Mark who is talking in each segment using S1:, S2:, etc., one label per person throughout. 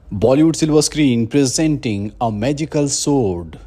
S1: Bollywood Silver Screen presenting a magical sword.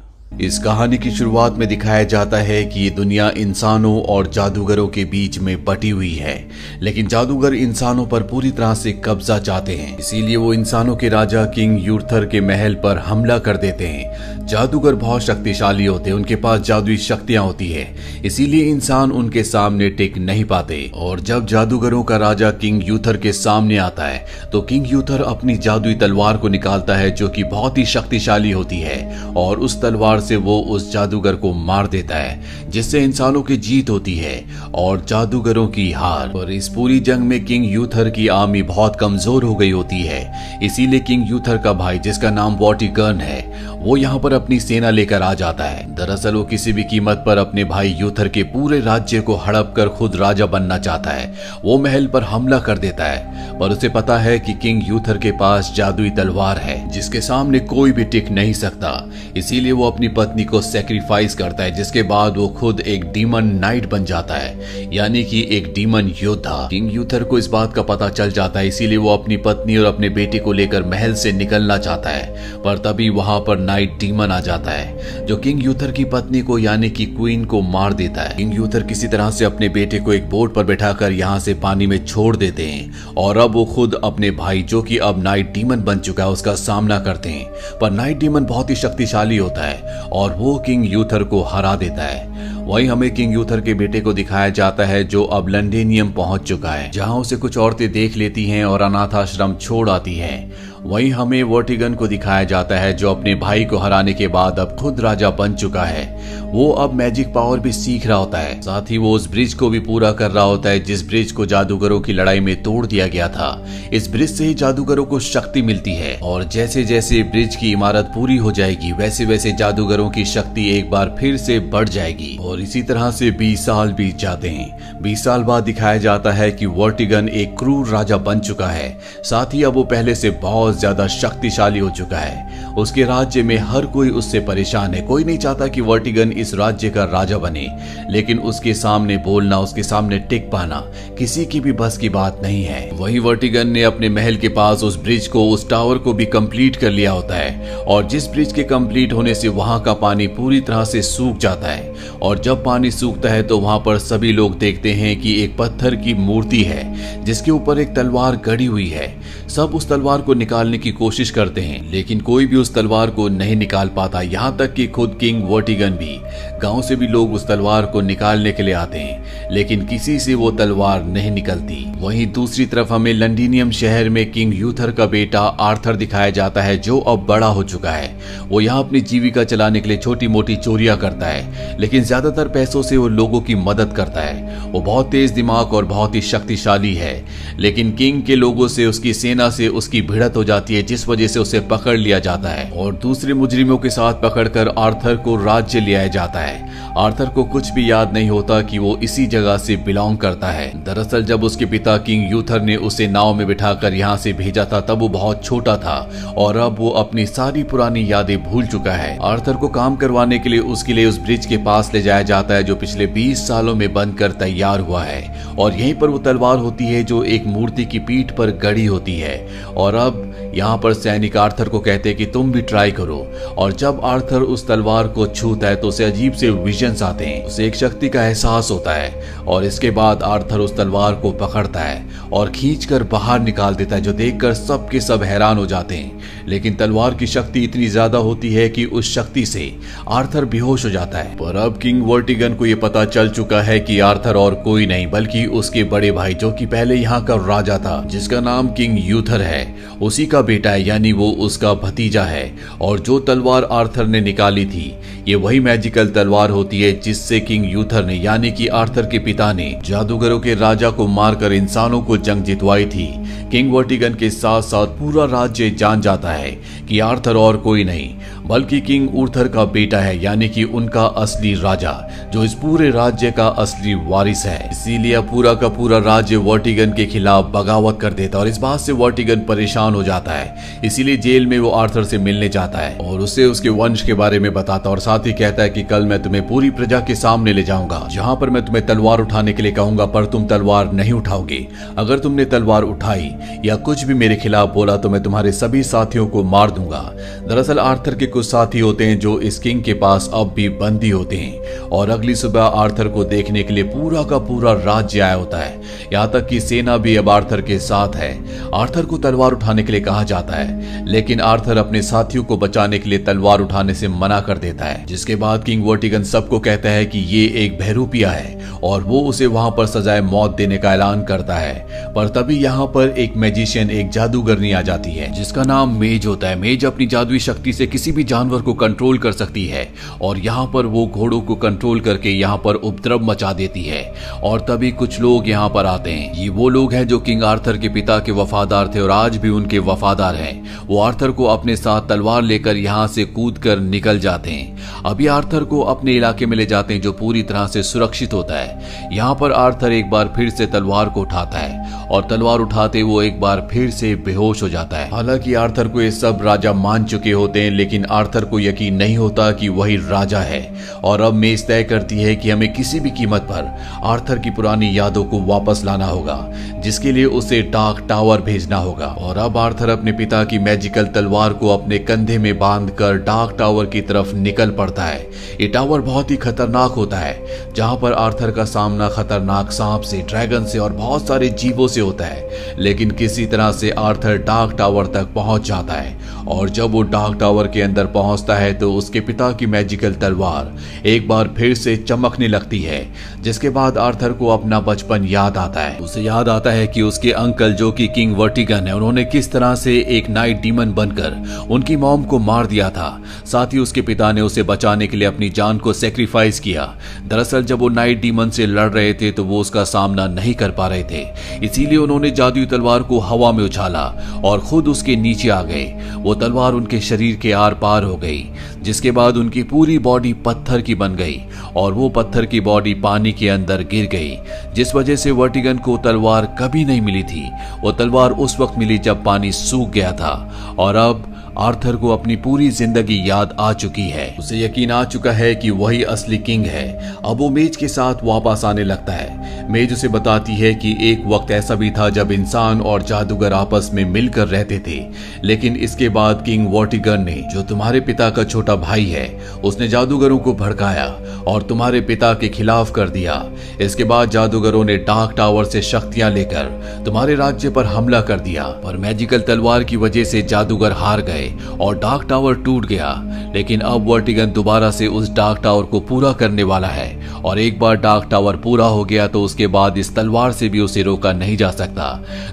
S2: इस कहानी की शुरुआत में दिखाया जाता है कि ये दुनिया इंसानों और जादूगरों के बीच में बटी हुई है, लेकिन जादूगर इंसानों पर पूरी तरह से कब्जा चाहते हैं। इसीलिए वो इंसानों के राजा किंग यूर्थर के महल पर हमला कर देते हैं। जादूगर बहुत शक्तिशाली होते हैं, उनके पास जादुई शक्तियां होती है, इसीलिए इंसान उनके सामने टिक नहीं पाते। और जब जादूगरों का राजा किंग यूथर के सामने आता है तो किंग यूथर अपनी जादुई तलवार को निकालता है, जो कि बहुत ही शक्तिशाली होती है, और उस तलवार से वो उस जादूगर को मार देता है, जिससे इंसानों की जीत होती है और जादूगरों की हार। और इस पूरी जंग में किंग यूथर की आर्मी बहुत कमजोर हो गई होती है, इसीलिए किंग यूथर का भाई, जिसका नाम वॉटिगन है, वो यहाँ पर अपनी सेना लेकर आ जाता है। दरअसल वो किसी भी कीमत पर अपने भाई यूथर के पूरे राज्य को हड़प कर खुद राजा बनना चाहता है। वो महल पर हमला कर देता है, पर उसे पता है कि किंग यूथर के पास जादुई तलवार है, जिसके सामने कोई भी टिक नहीं सकता। इसीलिए वो अपनी पत्नी को सैक्रिफाइस करता है, जिसके बाद वो खुद एक डीमन नाइट बन जाता है, यानी कि एक डीमन योद्धा। किंग यूथर को इस बात का पता चल जाता है, इसीलिए वो अपनी पत्नी और अपने बेटे को लेकर महल से निकलना चाहता है, पर तभी वहां पर नाइट डीमन आ जाता है, जो किंग यूथर की पत्नी को यानी कि क्वीन को मार देता है। किंग यूथर किसी तरह से अपने बेटे को एक बोट पर बैठाकर यहाँ से पानी में छोड़ देते हैं, और अब वो खुद अपने भाई, जो कि अब नाइट डीमन बन चुका है, उसका सामना करते हैं। पर नाइट डीमन बहुत ही शक्तिशाली होता है और वो किंग यूथर को हरा देता है। वहीं हमें किंग यूथर के बेटे को दिखाया जाता है, जो अब लंडेनियम पहुंच चुका है, जहां उसे कुछ औरतें देख लेती हैं और अनाथ आश्रम छोड़ आती हैं। वहीं हमें वॉटिगन को दिखाया जाता है, जो अपने भाई को हराने के बाद अब खुद राजा बन चुका है। वो अब मैजिक पावर भी सीख रहा होता है, साथ ही वो उस ब्रिज को भी पूरा कर रहा होता है, जिस ब्रिज को जादूगरों की लड़ाई में तोड़ दिया गया था। इस ब्रिज से ही जादूगरों को शक्ति मिलती है, और जैसे जैसे ब्रिज की इमारत पूरी हो जाएगी, वैसे वैसे जादूगरों की शक्ति एक बार फिर से बढ़ जाएगी। और इसी तरह से 20 साल बीत जाते हैं। 20 साल बाद दिखाया जाता है कि वॉटिगन एक क्रूर राजा बन चुका है, साथ ही अब वो पहले से बहुत ज्यादा शक्तिशाली हो चुका है। उसके राज्य में हर कोई उससे परेशान है, कोई नहीं चाहता कि वॉटिगन इस राज्य का राजा बने, लेकिन उसके सामने बोलना, उसके सामने टिक पाना किसी की भी बस की बात नहीं है। वही वॉटिगन ने अपने महल के पास उस ब्रिज को, उस टावर को भी कंप्लीट कर लिया होता है, और जिस ब्रिज के कंप्लीट होने से वहां का पानी पूरी तरह से सूख जाता है। और जब पानी सूखता है तो वहां पर सभी लोग देखते हैं कि एक पत्थर की मूर्ति है, जिसके ऊपर एक तलवार गड़ी हुई है। सब उस तलवार को निकालने की कोशिश करते हैं, लेकिन कोई भी उस तलवार को नहीं निकाल पाता, यहाँ तक कि खुद किंग वॉटिगन भी। गांव से भी लोग उस तलवार को निकालने के लिए आते हैं, लेकिन किसी से वो तलवार नहीं निकलती। वहीं दूसरी तरफ हमें लंडेनियम शहर में किंग यूथर का बेटा आर्थर दिखाया जाता है, जो अब बड़ा हो चुका है। वो यहाँ अपनी जीविका चलाने के लिए छोटी मोटी चोरियां करता है, लेकिन ज्यादातर पैसों से वो लोगों की मदद करता है। वो बहुत तेज दिमाग और बहुत ही शक्तिशाली है, लेकिन किंग के लोगों से, उसकी सेना से उसकी भिड़त हो जाती है, जिस वजह से उसे पकड़ लिया जाता है और दूसरे मुजरिमों के साथ पकड़कर आर्थर को राज्य ले आया जाता है। आर्थर को कुछ भी याद नहीं होता कि वो इसी जगह से बिलोंग करता है। दरअसल जब उसके पिता किंग यूथर ने उसे नाव में बिठाकर यहाँ से भेजा था, तब वो बहुत छोटा था और अब वो अपनी सारी पुरानी यादें भूल चुका है। आर्थर को काम करवाने के लिए उसके लिए उस ब्रिज के पास ले जाया जाता है, जो पिछले 20 सालों में बनकर तैयार हुआ है, और यहीं पर वो तलवार होती है जो एक मूर्ति की पीठ पर गड़ी होती है। और अब यहाँ पर सैनिक आर्थर को कहते हैं कि तुम भी ट्राई करो, और जब आर्थर उस तलवार को छूता है तो उसे अजीब से विजन्स आते हैं, उसे एक शक्ति का एहसास होता है, और इसके बाद आर्थर उस तलवार को पकड़ता है और खींचकर बाहर निकाल देता है, जो देखकर सब के सब हैरान हो जाते हैं। लेकिन तलवार की शक्ति इतनी ज्यादा होती है कि उस शक्ति से आर्थर बेहोश हो जाता है। पर अब किंग वॉटिगन को यह पता चल चुका है कि आर्थर और कोई नहीं बल्कि उसके बड़े भाई, जो कि पहले यहाँ का राजा था, जिसका नाम किंग यूथर है, उसी का बेटा है, यानी वो उसका भतीजा है। और जो तलवार आर्थर ने निकाली थी, ये वही मैजिकल तलवार होती है जिससे किंग यूथर ने, यानी कि आर्थर के पिता ने, जादूगरों के राजा को मारकर इंसानों को जंग जितवाई थी। किंग वॉटिगन के साथ साथ पूरा राज्य जान जाता है कि आर्थर और कोई नहीं बल्कि किंग उर्थर का बेटा है, यानी कि उनका असली राजा, जो इस पूरे राज्य का असली वारिस है। इसीलिए पूरा का पूरा राज्य वर्टिगन के खिलाफ बगावत कर देता है और इस बात से वर्टिगन परेशान हो जाता है। इसीलिए जेल में वो आर्थर से मिलने जाता है और उसे उसके वंश के बारे में बताता और साथ ही कहता है कि कल मैं तुम्हें पूरी प्रजा के सामने ले जाऊंगा, जहां पर मैं तुम्हें तलवार उठाने के लिए कहूंगा, पर तुम तलवार नहीं उठाओगे। अगर तुमने तलवार उठाई या कुछ भी मेरे खिलाफ बोला तो मैं तुम्हारे सभी साथियों को मार दूंगा। दरअसल आर्थर के कुछ साथी होते हैं जो इस किंग के पास अब भी बंदी होते हैं और अगली सुबह आर्थर को देखने के लिए पूरा का पूरा राज्य आया होता है। यहाँ तक कि सेना भी अब आर्थर के साथ है। आर्थर को तलवार उठाने के लिए कहा जाता है, लेकिन आर्थर अपने साथियों को बचाने के लिए तलवार उठाने से मना कर देता है। जिसके बाद किंग वर्टिगन सबको कहता है कि ये एक बहरूपिया है और वो उसे वहां पर सजाए मौत देने का ऐलान करता है। पर तभी यहाँ पर एक मैजिशियन, एक जादूगरनी आ जाती है जिसका नाम मेज होता है। मेज अपनी जादुई शक्ति से किसी भी जानवर को कंट्रोल कर सकती है और यहाँ पर वो घोड़ों को कंट्रोल करके यहाँ पर उपद्रव मचा देती है। और तभी कुछ लोग यहाँ पर आते हैं। ये वो लोग हैं जो किंग आर्थर के पिता के वफादार थे और आज भी उनके वफादार हैं। वो आर्थर को अपने साथ तलवार लेकर यहाँ से कूद कर निकल जाते हैं। अभी आर्थर को अपने इलाके में ले जाते हैं जो पूरी तरह से सुरक्षित होता है। यहाँ पर आर्थर एक बार फिर से तलवार को उठाता है और तलवार उठाते वो एक बार फिर से बेहोश हो जाता है। हालांकि आर्थर को ये सब राजा मान चुके होते हैं, लेकिन आर्थर को यकीन नहीं होता कि वही राजा है। और अब मेज तय करती है कि हमें किसी भी कीमत पर आर्थर की पुरानी यादों को वापस लाना होगा, जिसके लिए उसे डार्क टावर भेजना होगा। और अब आर्थर अपने पिता की मैजिकल तलवार को अपने कंधे में बांधकर डार्क टावर की तरफ निकल पड़ता है। ये टावर बहुत ही खतरनाक होता है, जहां पर आर्थर का सामना खतरनाक सांप से, ड्रैगन से और बहुत सारे जीवों से होता है। लेकिन किसी तरह से आर्थर डार्क टावर तक पहुंच जाता है और जब वो डार्क टावर के अंदर पहुंचता है तो उसके पिता की मैजिकल तलवार एक बार फिर से चमकने लगती है। जिसके बाद आर्थर को अपना बचपन याद आता है। उसे याद आता है कि उसके अंकल जो कि किंग वर्टिगन है, उन्होंने किस तरह से एक नाइट डीमन बनकर उनकी मॉम को मार दिया था। साथ ही उसके पिता ने उसे बचाने के लिए अपनी जान को सेक्रीफाइस किया। दरअसल जब वो नाइट डीमन से लड़ रहे थे तो वो उसका सामना नहीं कर पा रहे थे, इसीलिए उन्होंने जादुई तलवार को हवा में उछाला और खुद उसके नीचे आ गए। वो तलवार उनके शरीर के आर पार हो गई, जिसके बाद उनकी पूरी बॉडी पत्थर की बन गई और वो पत्थर की बॉडी पानी के अंदर गिर गई, जिस वजह से वर्टिगन को तलवार कभी नहीं मिली थी। वो तलवार उस वक्त मिली जब पानी सूख गया था और अब आर्थर को अपनी पूरी जिंदगी याद आ चुकी है। उसे यकीन आ चुका है कि वही असली किंग है। अब वो मेज के साथ वापस आने लगता है। मेज उसे बताती है कि एक वक्त ऐसा भी था जब इंसान और जादूगर आपस में मिलकर रहते थे, लेकिन इसके बाद किंग वर्टिगन ने, जो तुम्हारे पिता का छोटा भाई है, उसने जादूगरों को भड़काया और तुम्हारे पिता के खिलाफ कर दिया। इसके बाद जादूगरों ने डार्क टावर से शक्तियां लेकर तुम्हारे राज्य पर हमला कर दिया, पर मैजिकल तलवार की वजह से जादूगर हार गए और डार्क टावर टूट गया। लेकिन अब वर्टिगन दोबारा से उस डार्क टावर को पूरा करने वाला है और एक बार डार्क टावर पूरा हो गया तो उसके बाद इस तलवार से भी उसे रोका नहीं जा सकता।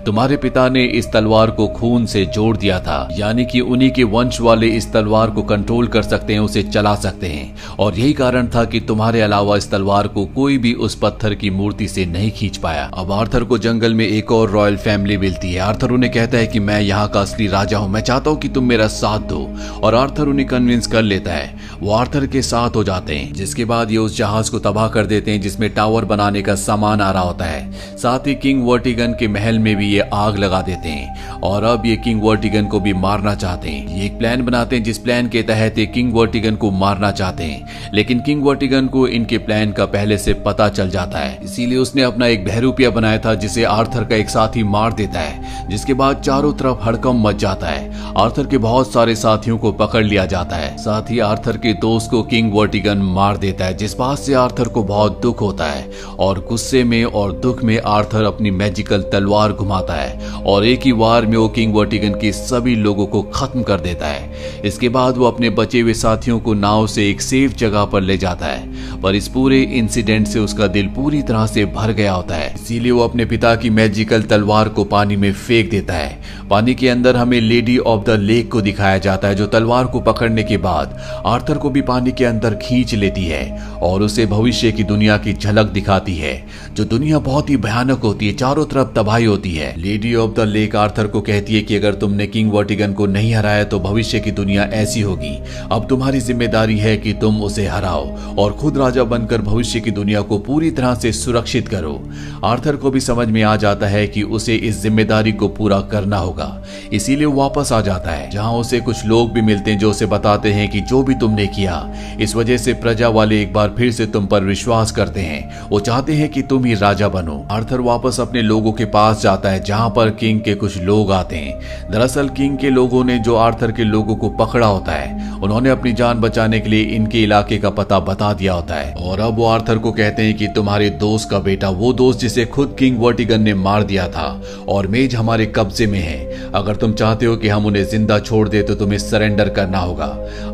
S2: तुम्हारे पिता ने इस तलवार को खून से जोड़ दिया था, यानी कि उन्हीं के वंश वाले इस तलवार को कंट्रोल कर सकते हैं, उसे चला सकते हैं। और यही कारण था कि तुम्हारे अलावा इस तलवार को कोई भी उस पत्थर की मूर्ति से नहीं खींच पाया। अब आर्थर को जंगल में एक और रॉयल फैमिली मिलती है। आर्थर उन्हें कहता है कि मैं यहाँ का असली राजा हूँ, मैं चाहता हूँ कि तुम मेरा साथ दो। और आर्थर उन्हें कन्विंस कर लेता है। वो आर्थर के साथ हो जाते हैं, जिसके बाद ये उस जहाज को तबाह कर देते हैं जिसमें टावर बनाने का सामान आ रहा होता है। साथ ही किंग वर्टिगन के महल में भी ये आग लगा देते हैं और अब ये किंग वर्टिगन को भी मारना चाहते हैं। ये एक प्लान बनाते हैं जिस प्लान के तहत ये किंग वर्टिगन को मारना चाहते हैं, लेकिन किंग वर्टिगन को इनके प्लान का पहले से पता चल जाता है। इसीलिए उसने अपना एक बहरूपिया बनाया था जिसे आर्थर का एक साथी मार देता है, जिसके बाद चारों तरफ हड़कंप मच जाता है। आर्थर के बहुत सारे साथियों को पकड़ लिया जाता है। साथ ही आर्थर के दोस्त को किंग वर्टिगन मार देता है, जिस बात से आर्थर को बहुत दुख होता है और गुस्से में और दुख में आर्थर अपनी मैजिकल तलवार घुमाता है और एक ही वार में वो किंग वर्टिगन के सभी लोगों को खत्म कर देता है। इसके बाद वो अपने बचे हुए साथियों को नाव से एक सेफ जगह पर ले जाता है, पर इस पूरे इंसिडेंट से उसका दिल पूरी तरह से भर गया होता है। इसीलिए वो अपने पिता की मैजिकल तलवार को पानी में फेंक देता है। पानी के अंदर हमें लेडी ऑफ द लेक को दिखाया जाता है जो तलवार को पकड़ने के बाद आर्थर को भी पानी के अंदर खींच लेती है और उसे भविष्य की दुनिया की झलक दिखाती है, जो दुनिया बहुत ही भयानक होती है, चारों तरफ तबाही होती है। Lady of the lake Arthur को कहती है कि अगर तुमने किंग वर्टिगन को नहीं हराया तो भविष्य की दुनिया ऐसी होगी। अब तुम्हारी जिम्मेदारी है कि तुम उसे हराओ और खुद राजा बनकर भविष्य की दुनिया को पूरी तरह से सुरक्षित करो। आर्थर को भी समझ में आ जाता है कि उसे इस जिम्मेदारी को पूरा करना होगा, इसीलिए वो वापस आ जाता है, जहां उसे कुछ लोग भी मिलते हैं जो उसे बताते हैं कि जो भी तुमने किया इस वजह से प्रजा वाले एक बार फिर से तुम पर विश्वास करते हैं, वो चाहते हैं कि तुम ही राजा बनो। आर्थर वापस अपने लोगों के पास जाता है जहां पर किंग के कुछ लोग आते हैं। दरअसल किंग के लोगों ने जो आर्थर के लोगों को पकड़ा होता है, उन्होंने अपनी जान बचाने के लिए इनके इलाके का पता बता दिया होता है और अब वो आर्थर को कहते हैं कि तुम्हारे दोस्त का बेटा, वो दोस्त जिसे खुद किंग वर्टिगन ने मार दिया था, और मेज हमारे कब्जे में है। अगर तुम चाहते हो कि हम उन्हें जिंदा छोड़ दे तो तुम्हें सरेंडर करना होगा।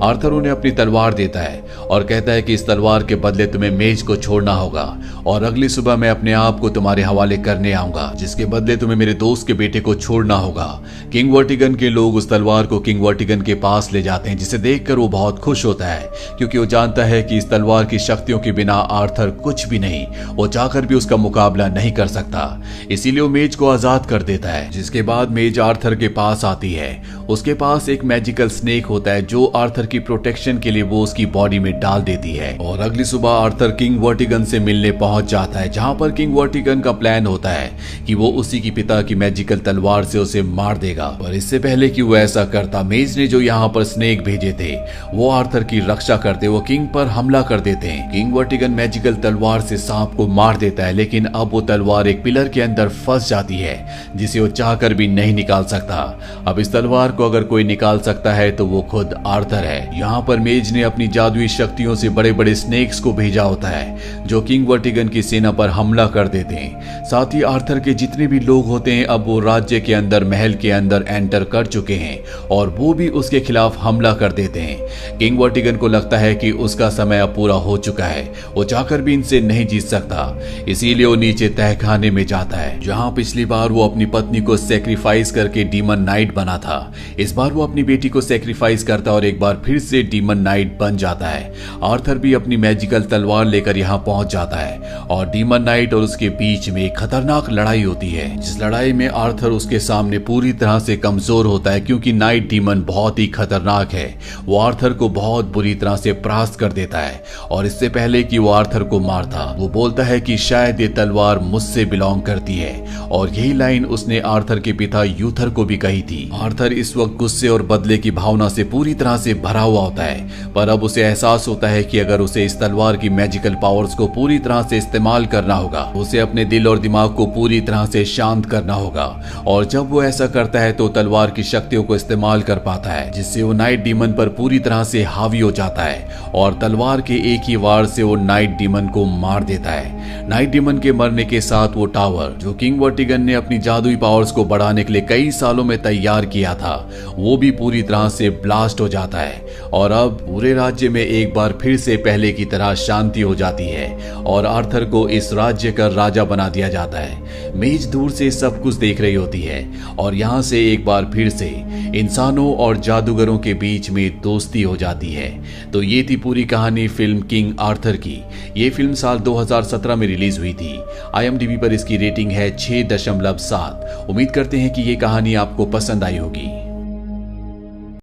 S2: आर्थर उन्हें अपनी तलवार देता है और कहता है कि इस तलवार के बदले तुम्हें मेज को छोड़ना होगा और अगली सुबह मैं अपने आप को तुम्हारे हवाले करने आऊंगा, जिसके बदले तुम्हें मेरे दोस्त के बेटे को छोड़ना होगा। किंग वर्टिगन के लोग उस तलवार को किंग वर्टिगन के पास ले जाते हैं, जिसे देखकर वो बहुत खुश होता है क्योंकि वो जानता है कि इस तलवार की शक्तियों के बिना आर्थर कुछ भी नहीं, वो चाहकर भी उसका मुकाबला नहीं कर सकता। इसीलिए वो मेज को आजाद कर देता है। जिसके बाद मेज आर्थर के पास आती है। उसके पास एक मैजिकल स्नेक होता है जो आर्थर की प्रोटेक्शन के लिए वो उसकी बॉडी में डाल देती है और अगली सुबह आर्थर किंग वर्टिगन से मिलने पहुंच जाता है, जहां पर किंग वर्टिगन का प्लान होता है कि वो उसी की पिता की मैजिकल तलवार से उसे मार देगा। पर इससे पहले कि वो ऐसा करता, मेज ने जो यहाँ पर स्नेक भेजे थे वो आर्थर की रक्षा करते वो किंग पर हमला कर देते हैं। किंग वर्टिगन मैजिकल तलवार से सांप को मार देता है, लेकिन अब वो तलवार एक पिलर के अंदर फंस जाती है जिसे वो चाहकर भी नहीं निकाल सकता। अब इस तलवार को अगर कोई निकाल सकता है तो वो खुद आर्थर है। यहाँ पर मेज ने अपनी जादुई शक्तियों से बड़े बड़े स्नेक्स को भेजा होता है जो किंग वर्टिगन की सेना पर हमला कर देते हैं। साथ ही आर्थर के जितने भी लोग होते हैं अब वो राज्य के अंदर, महल के अंदर एंटर कर चुके हैं और वो भी उसके खिलाफ हमला कर देते हैं। किंग वर्टिगन को लगता है कि उसका समय अब पूरा हो चुका है, वो चाहकर भी इनसे नहीं जीत सकता, इसीलिए वो नीचे तहखाने में जाता है जहां पिछली बार वो अपनी पत्नी को सेक्रीफाइस करके डीमन नाइट बना था। इस बार वो अपनी बेटी को सेक्रीफाइस करता और एक बार फिर से डीमन नाइट बन जाता है। आर्थर भी अपनी मैजिकल तलवार लेकर यहाँ पहुंच जाता है और डीमन नाइट और उसके बीच में एक खतरनाक लड़ाई होती है, जिस लड़ाई में आर्थर उसके सामने पूरी तरह से कमजोर होता है क्योंकि नाइट डीमन बहुत ही खतरनाक है। वो आर्थर को बहुत बुरी तरह से परास्त कर देता है और इससे पहले कि वो आर्थर को मारता वो बोलता है कि शायद ये तलवार मुझसे बिलोंग करती है, और यही लाइन उसने आर्थर के पिता यूथर को भी कही थी। आर्थर इस वक्त गुस्से और बदले की भावना से पूरी तरह से भरा हुआ होता है, पर अब उसे एहसास होता है कि अगर उसे इस तलवार की मैजिकल पावर्स को पूरी तरह से इस्तेमाल करना होगा, उसे अपने दिल और दिमाग को पूरी तरह से शांत करना होगा, और जब वो ऐसा करता है तो तलवार की शक्तियों को इस्तेमाल कर पाता है, जिससे वो नाइट डीमन पर पूरी तरह से हावी हो जाता है और तलवार के एक ही वार से वो नाइट डीमन को मार देता है। नाइट डीमन के मरने के साथ वो टावर जो किंग वर्टिगन ने अपनी जादुई पावर्स को बढ़ाने के लिए कई सालों में तैयार किया था वो भी पूरी तरह से ब्लास्ट हो जाता है और अब पूरे राज्य में एक बार फिर से पहले की तरह शांति हो जाती है और आर्थर को इस राज्य का राजा बना दिया जाता है। मेज दूर से सब कुछ देख रही होती है और यहाँ से एक बार फिर से इंसानों और जादूगरों के बीच में दोस्ती हो जाती है। तो ये थी पूरी कहानी फिल्म किंग आर्थर की। ये फिल्म साल 2017 में रिलीज हुई थी। IMDb पर इसकी रेटिंग है 6.7। उम्मीद करते हैं कि ये कहानी आपको पसंद आई होगी।